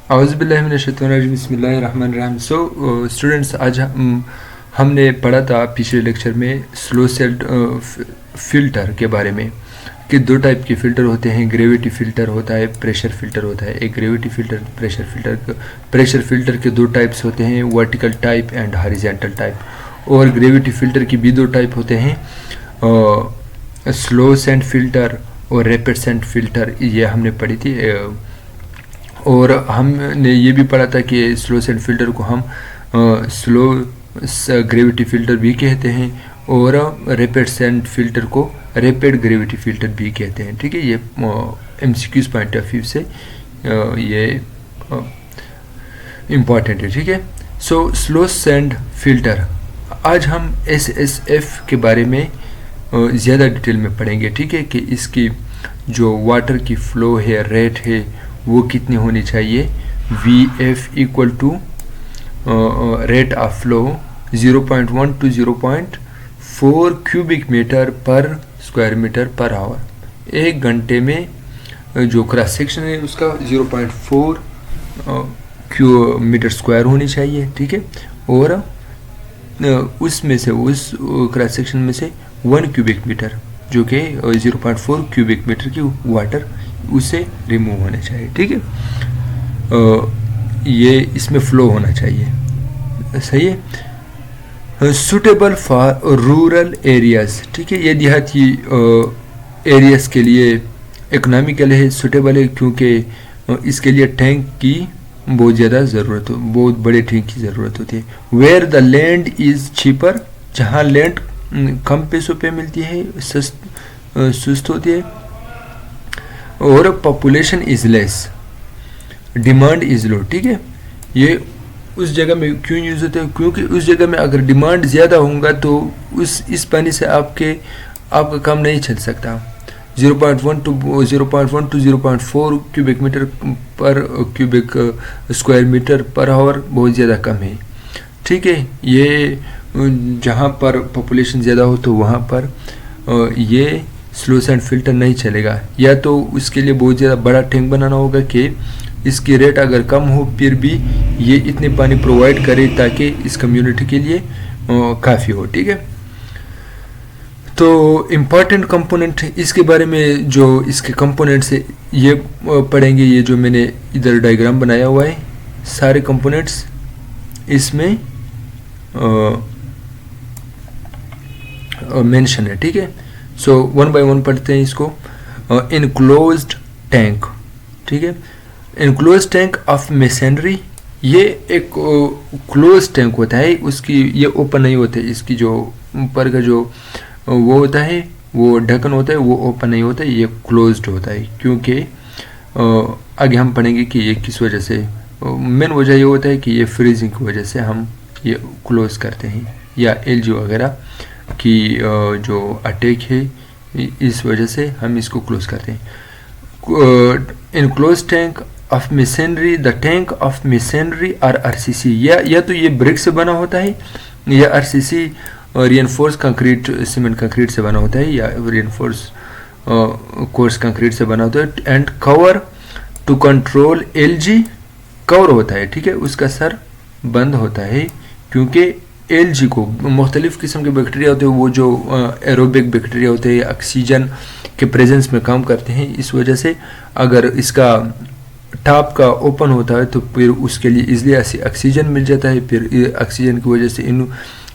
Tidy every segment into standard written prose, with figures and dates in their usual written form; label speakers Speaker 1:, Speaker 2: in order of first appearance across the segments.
Speaker 1: औज़ुबिल्लाहि बिस्मिल्लाहिर्रहमानिर्रहीम। So students, आज हमने पढ़ा था पिछले लेक्चर में स्लो सेल फ़िल्टर के बारे में कि दो टाइप के फ़िल्टर होते हैं। ग्रेविटी फ़िल्टर होता है, प्रेशर फ़िल्टर होता है। एक gravity filter, pressure filter. Pressure filter के दो टाइप्स होते हैं, vertical type and horizontal type. और ग्रेविटी फ़िल्टर की भी दो टाइप होते हैं, स्लो सेंड फ़िल्टर और रैपिड सेंड फ़िल्टर। ये हमने पढ़ी थी। और हमने ये भी पढ़ा था कि स्लो सेंड फ़िल्टर को हम स्लो ग्रेविटी फ़िल्टर भी कहते हैं और रैपिड सेंड फ़िल्टर को रैपिड ग्रेविटी फ़िल्टर भी कहते हैं। ठीक है, ये MCQs पॉइंट ऑफ व्यू से ये इम्पॉर्टेंट है। ठीक है, सो स्लो सेंड फ़िल्टर, आज हम SSF के बारे में ज़्यादा डिटेल में पढ़ेंगे। ठीक है, कि इसकी जो वाटर की फ़्लो है, रेट है, वो कितनी होनी चाहिए। VF equal to rate of flow 0.1 to 0.4 cubic metre पर स्क्वायर मीटर पर आवर। एक घंटे में जो क्रॉस सेक्शन है उसका 0.4 मीटर स्क्वायर होनी चाहिए। ठीक है, और उसमें से उस क्रॉस सेक्शन में से 1 क्यूबिक मीटर जो कि 0.4 क्यूबिक मीटर की वाटर उसे रिमूव होने चाहिए। ठीक है, ये इसमें फ्लो होना चाहिए। सही है। Suitable for rural areas. ठीक है, ये देहाती एरियाज के लिए इकोनॉमिकल है, सूटेबल है, क्योंकि इसके लिए टैंक की बहुत ज़्यादा ज़रूरत हो, बहुत बड़े टैंक की ज़रूरत होती है। Where the land is cheaper, जहाँ लैंड कम पैसों पे मिलती है, सस्त होती है। और population is less, demand is low. ठीक है, ये उस जगह में क्यों यूज़ होते हैं, क्योंकि उस जगह में अगर डिमांड ज़्यादा होगा तो इस पानी से आपका काम नहीं चल सकता। 0.1 to 0.4 क्यूबिक मीटर पर क्यूबिक स्क्वायर मीटर पर आवर बहुत ज़्यादा कम है। ठीक है, ये जहाँ पर पॉपुलेशन ज़्यादा हो तो वहाँ पर ये स्लो सेंड फ़िल्टर नहीं चलेगा, या तो उसके लिए बहुत ज़्यादा बड़ा टैंक बनाना होगा कि इसकी रेट अगर कम हो फिर भी ये इतने पानी प्रोवाइड करे ताकि इस कम्युनिटी के लिए काफ़ी हो। ठीक है, तो इम्पॉर्टेंट कंपोनेंट इसके बारे में, जो इसके कंपोनेंट्स है ये पढ़ेंगे। ये जो मैंने इधर डायग्राम बनाया हुआ है, सारे कंपोनेंट्स इसमें मेंशन है। ठीक है, सो वन बाय वन पढ़ते हैं इसको। Enclosed tank. ठीक है, इनक्लोज टैंक ऑफ मशीनरी, ये एक क्लोज टैंक होता है, उसकी ये ओपन नहीं होता है। इसकी जो ऊपर का जो वो होता है, वो ढक्कन होता है, वो ओपन नहीं होता है, ये क्लोज्ड होता है। क्योंकि आगे हम पढ़ेंगे कि ये किस वजह से, मेन वजह ये होता है कि ये फ्रीजिंग की वजह से हम ये क्लोज करते हैं, या एलजी वगैरह की जो अटैक है इस वजह से हम इसको क्लोज करते हैं। Enclose tank of machinery, the tank of machinery और RCC, या तो ये ब्रिक से बना होता है, या RCC reinforce concrete, cement concrete से बना होता है, या रिइंफोर्स कोर्स कंक्रीट से बना होता है। And cover to control LG, cover होता है। ठीक है, उसका सर बंद होता है, क्योंकि LG को मुख्तलिफ़ किस्म के बैक्टीरिया होते हैं, वो जो एरोबिक बैक्टीरिया होते हैं, ऑक्सीजन के प्रेजेंस में काम करते हैं। इस वजह से अगर इसका टॉप का ओपन होता है तो फिर उसके लिए इजली ऑक्सीजन मिल जाता है। फिर ऑक्सीजन की वजह से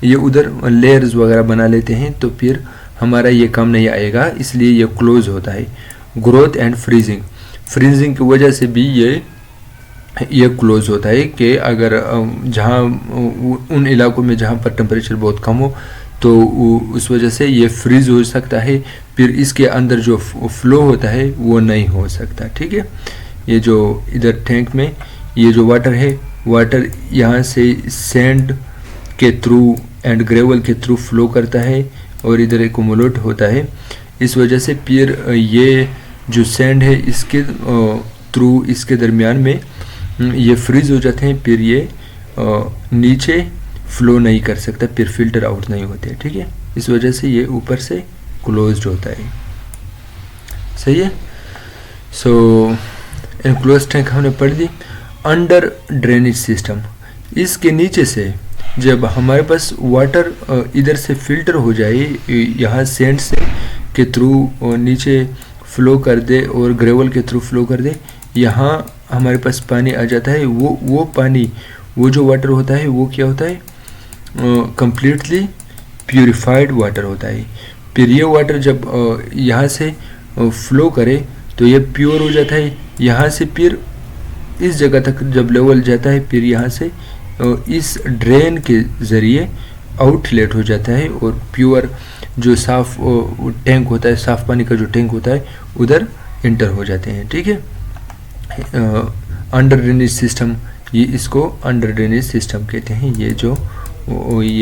Speaker 1: ये उधर लेयर्स वगैरह बना लेते हैं, तो फिर हमारा ये काम नहीं आएगा, इसलिए ये क्लोज होता है। ग्रोथ एंड फ्रीजिंग, फ्रीजिंग की वजह से भी ये क्लोज होता है कि अगर जहाँ उन इलाकों में जहाँ पर टेम्परेचर बहुत कम हो तो उस वजह से ये फ्रीज हो सकता है, फिर इसके अंदर जो फ्लो होता है वो नहीं हो सकता। ठीक है, ये जो इधर टैंक में ये जो वाटर है, वाटर यहाँ से सैंड के थ्रू एंड ग्रेवल के थ्रू फ्लो करता है और इधर एक्युमुलेट होता है। इस वजह से फिर ये जो सैंड है इसके थ्रू, इसके दरमियान में ये फ्रीज हो जाते हैं, फिर ये नीचे फ्लो नहीं कर सकता, फिर फिल्टर आउट नहीं होते। ठीक है, इस वजह से ये ऊपर से क्लोज्ड होता है। सही है। सो इनक्लोज टैंक हमने पढ़ दी। अंडर ड्रेनेज सिस्टम, इसके नीचे से जब हमारे पास वाटर इधर से फिल्टर हो जाए, यहाँ सैंड से के थ्रू नीचे फ्लो कर दे और ग्रेवल के थ्रू फ्लो कर दे, यहाँ हमारे पास पानी आ जाता है। वो पानी, वो जो वाटर होता है वो क्या होता है, कंप्लीटली प्यूरिफाइड वाटर होता है। फिर ये वाटर जब यहाँ से फ्लो करे तो ये प्योर हो जाता है। यहाँ से फिर इस जगह तक जब लेवल जाता है, फिर यहाँ से इस ड्रेन के ज़रिए आउटलेट हो जाता है और प्योर जो साफ टैंक होता है, साफ पानी का जो टैंक होता है, उधर इंटर हो जाते हैं। ठीक है, अंडर ड्रेनेज सिस्टम, ये इसको अंडर ड्रेनेज सिस्टम कहते हैं। ये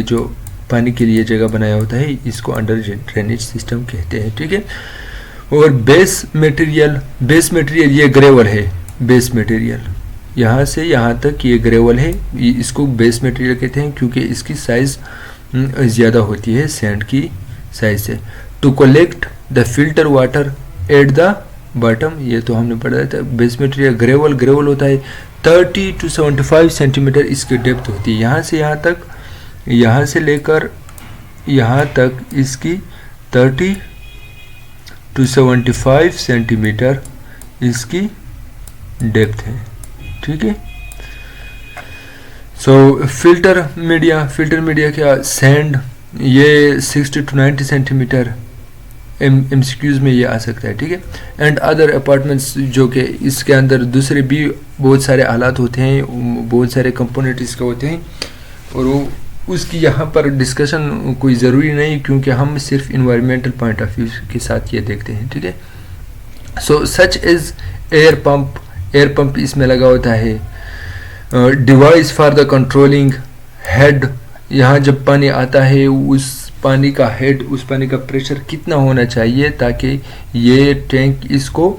Speaker 1: जो पानी के लिए जगह बनाया होता है, इसको अंडर ड्रेनेज सिस्टम कहते हैं। ठीक है, और बेस मटेरियल ये ग्रेवल है। बेस मटेरियल यहाँ से यहाँ तक ये ग्रेवल है, इसको बेस मटेरियल कहते हैं क्योंकि इसकी साइज़ ज़्यादा होती है सैंड की साइज से। To collect the filter water at the bottom, ये तो हमने पढ़ा था। बेस मटेरियल ग्रेवल होता है 30 to 75 सेंटीमीटर इसकी डेप्थ होती है। यहाँ से यहाँ तक, यहाँ से लेकर यहाँ तक इसकी 30 to 75 सेंटीमीटर इसकी डेप्थ है। ठीक है, सो फिल्टर मीडिया क्या, सैंड ये 60 to 90 सेंटीमीटर MCQs में ये आ सकता है। ठीक है, एंड अदर अपार्टमेंट्स, जो कि इसके अंदर दूसरे भी बहुत सारे आलात होते हैं, बहुत सारे कंपोनेंट इसके होते हैं, और वो उसकी यहाँ पर डिस्कशन कोई ज़रूरी नहीं क्योंकि हम सिर्फ इन्वायरमेंटल पॉइंट ऑफ व्यू के साथ ये देखते हैं। ठीक है, सो सच एज एयर पंप इसमें लगा होता है। Device for the controlling head, यहाँ जब पानी आता है उस पानी का हेड, उस पानी का प्रेशर कितना होना चाहिए ताकि ये टैंक इसको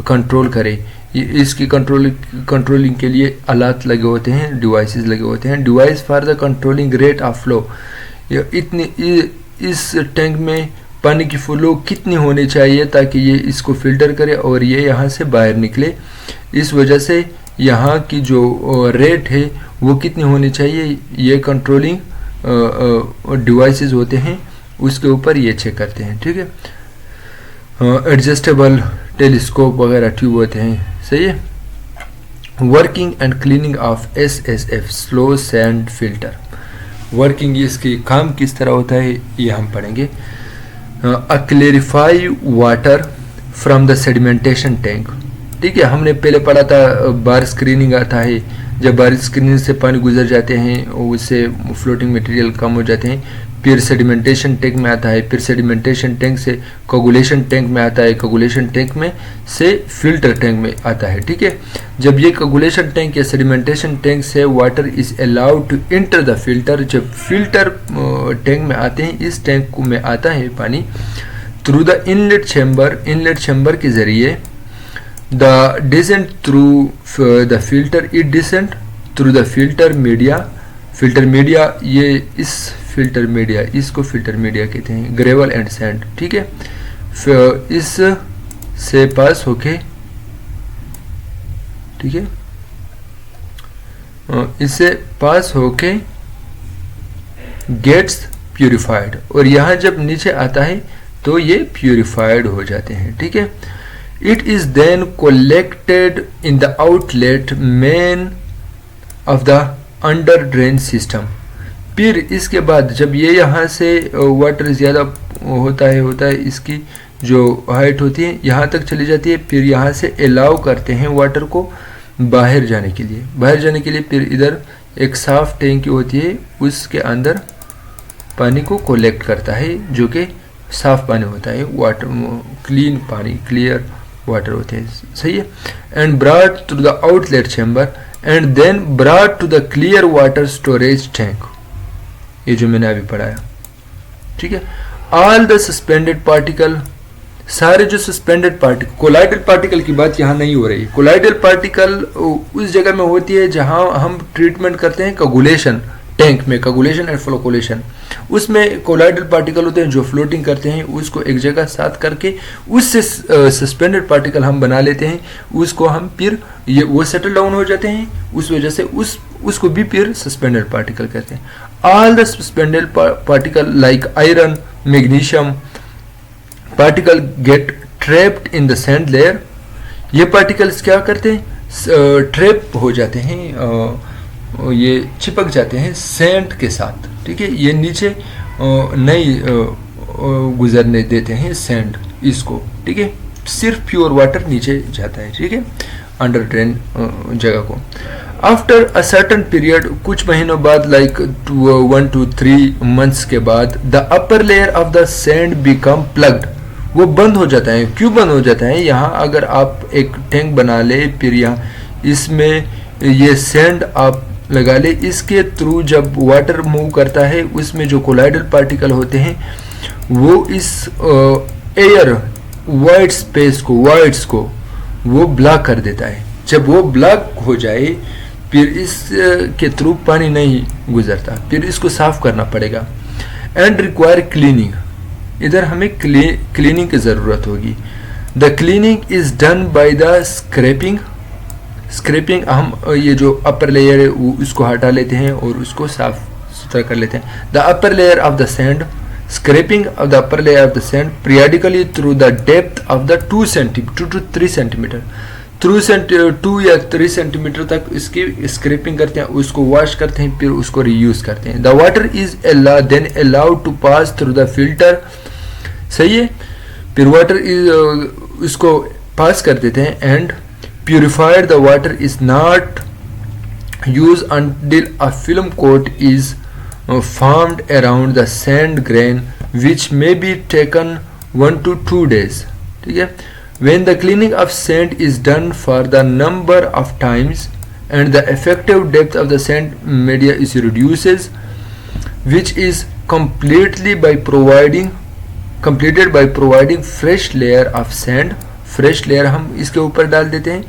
Speaker 1: कंट्रोल करे। इसकी कंट्रोलिंग के लिए आलात लगे होते हैं, डिवाइसेस लगे होते हैं। Device for the controlling rate of flow, इस टैंक में पानी की फ्लो कितनी होनी चाहिए ताकि ये इसको फिल्टर करे और ये यहाँ से बाहर निकले। इस वजह से यहाँ की जो रेट है वो कितनी होनी चाहिए, ये कंट्रोलिंग डिवाइसेस होते हैं, उसके ऊपर ये चेक करते हैं। ठीक है, एडजस्टेबल टेलीस्कोप वगैरह ट्यूब होते हैं। सही है, working and cleaning of SSF slow sand filter, working इसकी काम किस तरह होता है ये हम पढ़ेंगे। Clarify water from the sedimentation tank. ठीक है, हमने पहले पढ़ा था बार स्क्रीनिंग आता है, जब बार स्क्रीनिंग से पानी गुजर जाते हैं उससे फ्लोटिंग मटेरियल कम हो जाते हैं। फिर सेडिमेंटेशन टैंक में आता है, फिर सेडिमेंटेशन टैंक से कोगुलेशन टैंक में आता है, कोगुलेशन टैंक में से फिल्टर टैंक में आता है। ठीक है, जब ये कोगुलेशन टैंक या सेडिमेंटेशन टैंक से water is allowed to enter the filter, जब फिल्टर टैंक में आते हैं, इस टैंक में आता है पानी थ्रू द इनलेट चैम्बर के जरिए। The descent through the filter, it descent through the filter media, ये इस फिल्टर मीडिया, इसको फिल्टर मीडिया कहते हैं, ग्रेवल एंड सैंड। ठीक है, इस से पास होके, ठीक है, इससे पास होके गेट्स प्यूरिफाइड, और यहाँ जब नीचे आता है तो ये प्यूरिफाइड हो जाते हैं। ठीक है, it is then collected in the outlet main of the under drain system। फिर इसके बाद जब ये यहाँ से वाटर ज़्यादा होता है इसकी जो हाइट होती है यहाँ तक चली जाती है, फिर यहाँ से अलाउ करते हैं वाटर को बाहर जाने के लिए। फिर इधर एक साफ टैंकी होती है, उसके अंदर पानी को कलेक्ट करता है जो कि साफ पानी होता है, वाटर क्लीन पानी, क्लियर वाटर होते हैं। सही है, and brought to the outlet chamber and then brought to the clear water storage tank, ये जो मैंने अभी पढ़ाया। ठीक है, ऑल द सस्पेंडेड पार्टिकल, सारे जो सस्पेंडेड पार्टिकल, कोलाइडल पार्टिकल की बात यहाँ नहीं हो रही। कोलाइडल पार्टिकल उस जगह में होती है जहाँ हम ट्रीटमेंट करते हैं कोगुलेशन टैंक में, कोगुलेशन एंड फ्लोकुलेशन। उसमें कोलाइडल पार्टिकल होते हैं जो फ्लोटिंग करते हैं, उसको एक जगह साथ करके उससे सस्पेंडेड पार्टिकल हम बना लेते हैं, उसको हम फिर ये वो सेटल डाउन हो जाते हैं, उस वजह से उसको भी फिर सस्पेंडेड पार्टिकल कहते हैं। All the suspended particle like iron, magnesium particle gate trapped in the sand layer. ये पार्टिकल्स क्या करते हैं, ट्रैप हो जाते हैं, ये चिपक जाते हैं सैंड के साथ, ठीक है। ये नीचे नहीं गुजरने देते हैं सैंड इसको, ठीक है। सिर्फ प्योर वाटर नीचे जाता है, ठीक है, अंडर ड्रेन जगह को। आफ्टर अ सर्टन पीरियड, कुछ महीनों बाद, लाइक 1 to 3 months के बाद, the upper layer of the sand become plugged. वो बंद हो जाता है। क्यों बंद हो जाता है? यहाँ अगर आप एक टैंक बना ले, फिर यहाँ इसमें ये सैंड आप लगा ले, इसके थ्रू जब वाटर मूव करता है, उसमें जो कोलाइडल पार्टिकल होते हैं वो इस एयर वाइड स्पेस को, वॉइड्स को वो ब्लॉक कर देता है। जब वो ब्लॉक हो जाए, फिर इस के थ्रू पानी नहीं गुजरता, फिर इसको साफ करना पड़ेगा। एंड रिक्वायर क्लीनिंग, इधर हमें क्लीनिंग की ज़रूरत होगी। The cleaning is done by the scraping. Scraping, हम ये जो अपर लेयर है वो उसको हटा लेते हैं और उसको साफ सुथरा कर लेते हैं। The upper layer of the sand, scraping of the upper layer of the sand periodically through the depth of the 2 to 3 centimetre, through 2 या 3 सेंटीमीटर तक इसकी स्क्रैपिंग करते हैं, उसको वॉश करते हैं, फिर उसको रीयूज करते हैं। The water is then allowed to pass through the filter. सही है, फिर वाटर इज उसको पास कर देते हैं। And purified the water is not use until a film coat is formed around the sand grain which may be taken 1 to 2 days, ठीक है। When the cleaning of sand is done for the number of times and the effective depth of the sand media is reduces, which is completed by providing fresh layer of sand। fresh layer हम इसके ऊपर डाल देते हैं,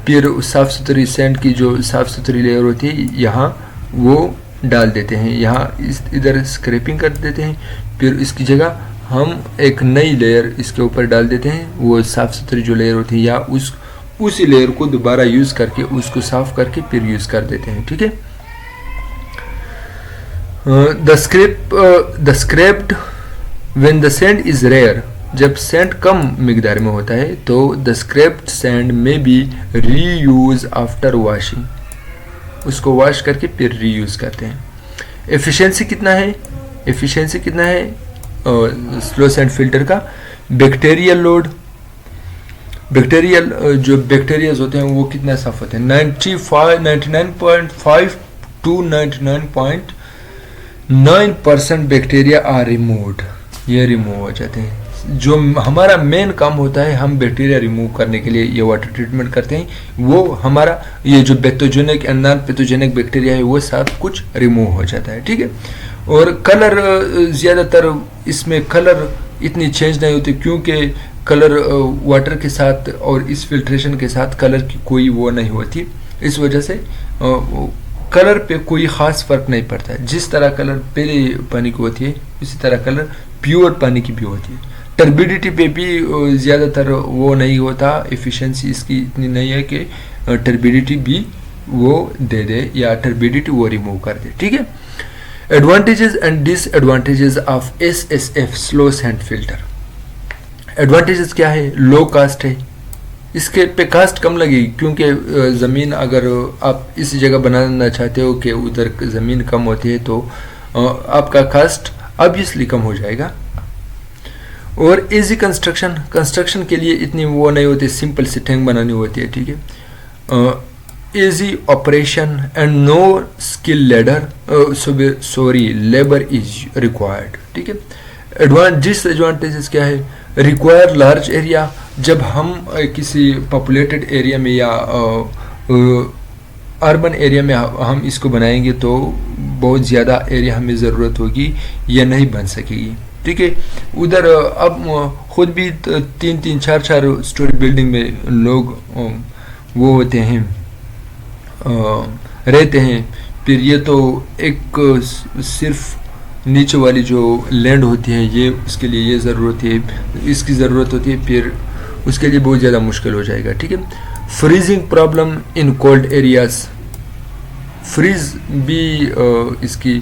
Speaker 1: फिर साफ सुथरी sand की जो साफ सुथरी लेयर होती है यहाँ वो डाल देते हैं। यहाँ इधर स्क्रैपिंग कर देते हैं, फिर इसकी जगह हम एक नई लेयर इसके ऊपर डाल देते हैं। वो साफ़ सुथरी जो लेयर होती है, या उसी लेयर को दोबारा यूज़ करके उसको साफ़ करके फिर यूज़ कर देते हैं, ठीक है। The scraped when the sand is rare, जब सैंड कम मिकदार में होता है तो द स्क्रैप्ड सैंड में बी रीयूज आफ्टर वॉशिंग, उसको वॉश करके फिर रीयूज करते हैं। एफिशिएंसी कितना है? एफिशिएंसी कितना है स्लो सैंड फिल्टर का? बैक्टीरियल लोड, बैक्टीरियल जो बैक्टीरियाज होते हैं वो कितना साफ होते हैं? 99.5 to 99.9% बैक्टीरिया आर रिमूव्ड, ये रिमूव हो जाते हैं। जो हमारा मेन काम होता है, हम बैक्टीरिया रिमूव करने के लिए ये वाटर ट्रीटमेंट करते हैं, वो हमारा ये जो pathogenic and non pathogenic bacteria है वो सब कुछ रिमूव हो जाता है, ठीक है। और कलर, ज़्यादातर इसमें कलर इतनी चेंज नहीं होती, क्योंकि कलर वाटर के साथ और इस फिल्ट्रेशन के साथ कलर की कोई वो नहीं होती, इस वजह से कलर पे कोई ख़ास फ़र्क नहीं पड़ता है। जिस तरह कलर पहले पानी की होती है, इसी तरह कलर प्योर पानी की भी होती है। टर्बिडिटी पे भी ज़्यादातर वो नहीं होता, एफिशिएंसी इसकी इतनी नहीं है कि टर्बिडिटी भी वो दे दे या टर्बिडिटी वो रिमूव कर दे, ठीक है। Advantages and disadvantages of SSF slow sand filter. Advantages क्या है? लो कास्ट है, इसके पे कास्ट कम लगेगी, क्योंकि ज़मीन अगर आप इस जगह बनाना चाहते हो कि उधर ज़मीन कम होती है तो आपका कास्ट ऑब्वियसली कम हो जाएगा। और इजी कंस्ट्रक्शन के लिए इतनी वो नहीं होती, सिंपल सी टैंक बनानी होती है, ठीक है। Easy operation and no skill labour is required, ठीक है। डिसएडवांटेजेस क्या है? रिक्वायर लार्ज एरिया, जब हम किसी पॉपुलेटेड एरिया में या अर्बन एरिया में हम इसको बनाएंगे तो बहुत ज़्यादा एरिया हमें ज़रूरत होगी, यह नहीं बन सकेगी, ठीक है। उधर अब खुद भी 3-3, 4-4 स्टोरी बिल्डिंग में लोग वो होते हैं, रहते हैं, फिर ये तो एक सिर्फ नीचे वाली जो लैंड होती है ये उसके लिए ये ज़रूरत है, इसकी ज़रूरत होती है, फिर उसके लिए बहुत ज़्यादा मुश्किल हो जाएगा। ठीक है। Freezing problem in cold areas, freeze भी इसकी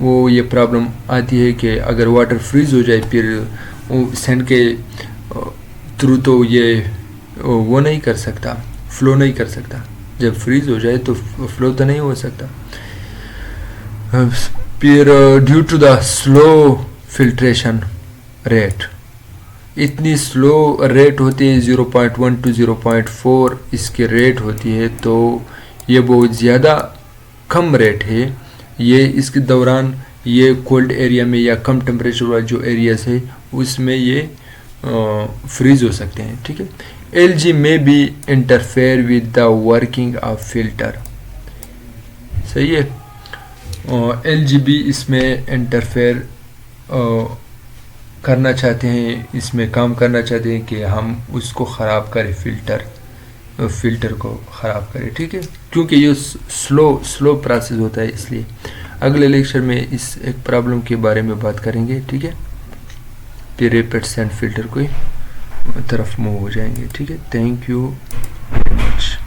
Speaker 1: वो ये प्रॉब्लम आती है कि अगर वाटर फ्रीज हो जाए फिर सैंड के थ्रू तो ये वो नहीं कर सकता, फ्लो नहीं कर सकता। जब फ्रीज हो जाए तो फ्लो तो नहीं हो सकता। फिर due to the slow filtration rate, इतनी स्लो रेट होती है 0.1 to 0.4 इसकी रेट होती है, तो ये बहुत ज़्यादा कम रेट है। ये इसके दौरान ये कोल्ड एरिया में या कम टेम्परेचर वाले जो एरियाज है उसमें ये फ्रीज हो सकते हैं। ठीक है। एलजी में be interfere with the working of filter, सही है। एलजी भी इसमें इंटरफेयर करना चाहते हैं, इसमें काम करना चाहते हैं कि हम उसको ख़राब करें, फिल्टर को ख़राब करें। ठीक है, क्योंकि ये स्लो प्रोसेस होता है, इसलिए अगले लेक्चर में इस एक प्रॉब्लम के बारे में बात करेंगे। ठीक है, फिर रैपिड सैंड फिल्टर को तरफ मूव हो जाएंगे। ठीक है, थैंक यू वेरी मच।